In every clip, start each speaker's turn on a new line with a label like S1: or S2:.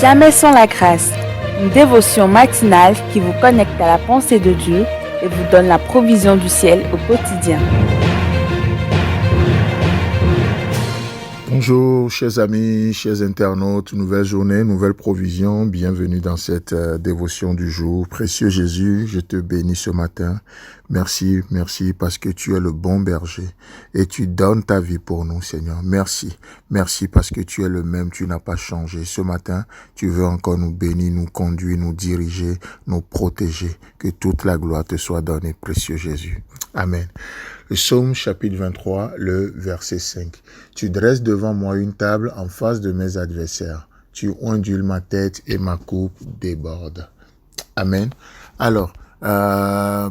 S1: Jamais sans la grâce, une dévotion matinale qui vous connecte à la pensée de Dieu et vous donne la provision du ciel au quotidien.
S2: Bonjour chers amis, chers internautes, nouvelle journée, nouvelle provision, bienvenue dans cette dévotion du jour. Précieux Jésus, je te bénis ce matin. Merci parce que tu es le bon berger et tu donnes ta vie pour nous Seigneur. Merci parce que tu es le même, tu n'as pas changé. Ce matin, tu veux encore nous bénir, nous conduire, nous diriger, nous protéger. Que toute la gloire te soit donnée, précieux Jésus. Amen. Le psaume chapitre 23, le verset 5. Tu dresses devant moi une table en face de mes adversaires. Tu ondules ma tête et ma coupe déborde. Amen. Alors,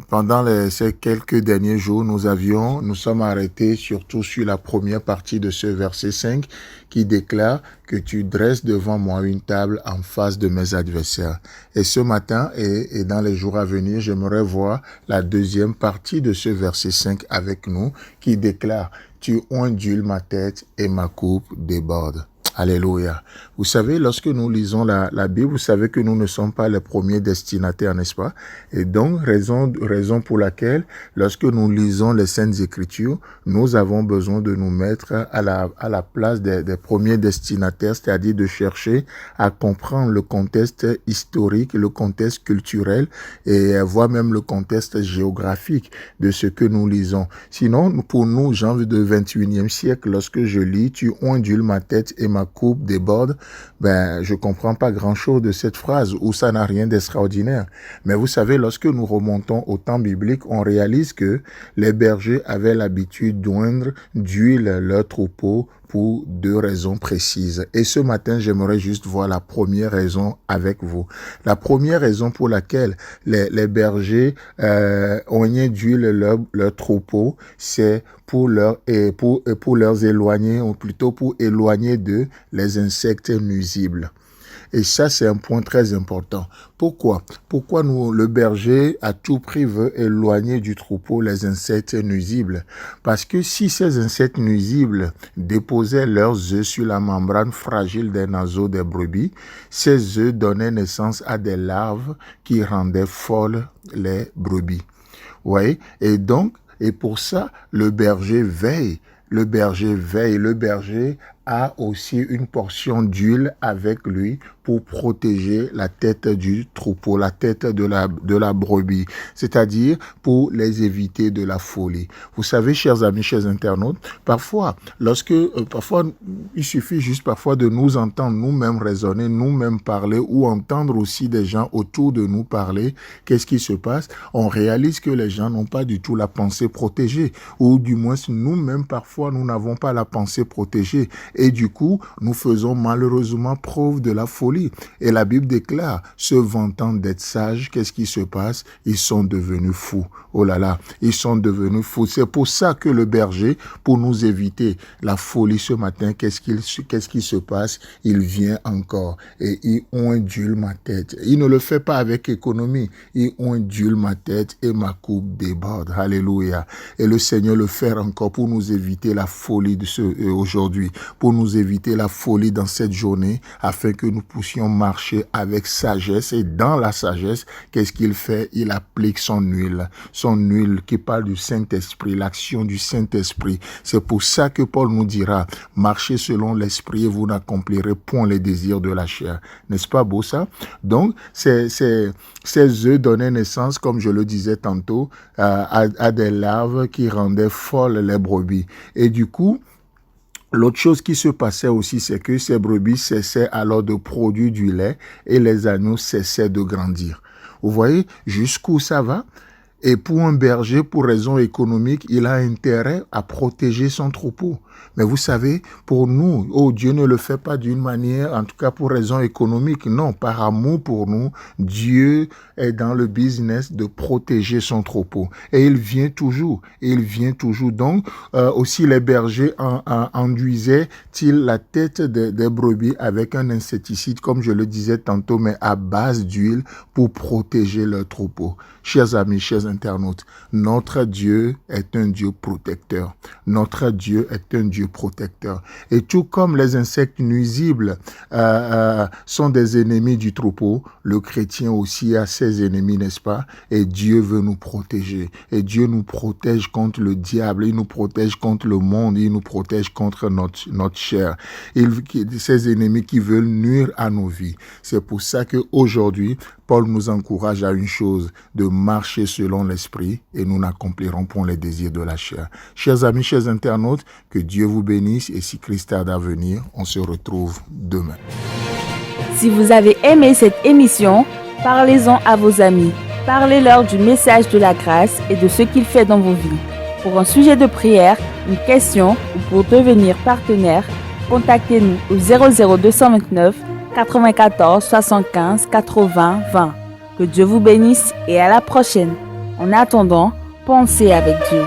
S2: pendant ces quelques derniers jours, nous sommes arrêtés surtout sur la première partie de ce verset 5 qui déclare que tu dresses devant moi une table en face de mes adversaires. Et ce matin et dans les jours à venir, j'aimerais voir la deuxième partie de ce verset 5 avec nous qui déclare tu ondules ma tête et ma coupe déborde. Alléluia. Vous savez, lorsque nous lisons la Bible, vous savez que nous ne sommes pas les premiers destinataires, n'est-ce pas? Et donc, raison pour laquelle, lorsque nous lisons les Saintes Écritures, nous avons besoin de nous mettre à la place des premiers destinataires, c'est-à-dire de chercher à comprendre le contexte historique, le contexte culturel et voire même le contexte géographique de ce que nous lisons. Sinon, pour nous, gens du 21e siècle, lorsque je lis, tu ondules ma tête et ma coupe déborde, je comprends pas grand-chose de cette phrase où ça n'a rien d'extraordinaire. Mais vous savez, lorsque nous remontons au temps biblique, on réalise que les bergers avaient l'habitude d'oindre d'huile leur troupeau pour deux raisons précises. Et ce matin, j'aimerais juste voir la première raison avec vous. La première raison pour laquelle les bergers oignaient d'huile leur troupeau, c'est pour leurs éloigner, ou plutôt pour éloigner d'eux les insectes nuisibles. Et ça, c'est un point très important. Pourquoi le berger, à tout prix, veut éloigner du troupeau les insectes nuisibles? Parce que si ces insectes nuisibles déposaient leurs œufs sur la membrane fragile des naseaux des brebis, ces œufs donnaient naissance à des larves qui rendaient folles les brebis. Ouais. Et pour ça, le berger veille. Le berger a aussi une portion d'huile avec lui pour protéger la tête du troupeau, la tête de la brebis, c'est-à-dire pour les éviter de la folie. Vous savez, chers amis, chers internautes, parfois, il suffit juste parfois de nous entendre nous-mêmes raisonner, nous-mêmes parler ou entendre aussi des gens autour de nous parler. Qu'est-ce qui se passe? On réalise que les gens n'ont pas du tout la pensée protégée, ou du moins nous-mêmes parfois nous n'avons pas la pensée protégée. Et du coup, nous faisons malheureusement preuve de la folie. Et la Bible déclare, se vantant d'être sages, qu'est-ce qui se passe? Ils sont devenus fous. Oh là là, ils sont devenus fous. C'est pour ça que le berger, pour nous éviter la folie ce matin, qu'est-ce qui se passe? Il vient encore et il ondule ma tête. Il ne le fait pas avec économie. Il ondule ma tête et ma coupe déborde. Alléluia. Et le Seigneur le fait encore pour nous éviter la folie de aujourd'hui, pour nous éviter la folie dans cette journée, afin que nous puissions marcher avec sagesse. Et dans la sagesse, qu'est-ce qu'il fait? Il applique son huile qui parle du Saint-Esprit, l'action du Saint-Esprit. C'est pour ça que Paul nous dira, marchez selon l'Esprit et vous n'accomplirez point les désirs de la chair. N'est-ce pas beau ça? Donc, ces œufs donnaient naissance, comme je le disais tantôt, à des larves qui rendaient folles les brebis. Et du coup, l'autre chose qui se passait aussi, c'est que ces brebis cessaient alors de produire du lait et les agneaux cessaient de grandir. Vous voyez jusqu'où ça va? Et pour un berger, pour raison économique, il a intérêt à protéger son troupeau. Mais vous savez, pour nous, Dieu ne le fait pas d'une manière, en tout cas pour raison économique. Non, par amour pour nous, Dieu est dans le business de protéger son troupeau. Et il vient toujours. Donc, aussi les bergers enduisaient-ils la tête des brebis avec un insecticide, comme je le disais tantôt, mais à base d'huile pour protéger leur troupeau. Chers amis, chers internautes, notre Dieu est un Dieu protecteur. Notre Dieu est un Dieu protecteur. Et tout comme les insectes nuisibles sont des ennemis du troupeau, le chrétien aussi a ses ennemis, n'est-ce pas? Et Dieu veut nous protéger. Et Dieu nous protège contre le diable, il nous protège contre le monde, il nous protège contre notre chair. Ces ennemis qui veulent nuire à nos vies. C'est pour ça qu'aujourd'hui, Paul nous encourage à une chose, de marcher selon l'esprit et nous n'accomplirons point les désirs de la chair. Chers amis, chers internautes, que Dieu vous bénisse et si Christ tarde à venir, on se retrouve demain.
S1: Si vous avez aimé cette émission, parlez-en à vos amis. Parlez-leur du message de la grâce et de ce qu'il fait dans vos vies. Pour un sujet de prière, une question ou pour devenir partenaire, contactez-nous au 00229 94 75 80 20. Que Dieu vous bénisse et à la prochaine. En attendant, pensez avec Dieu.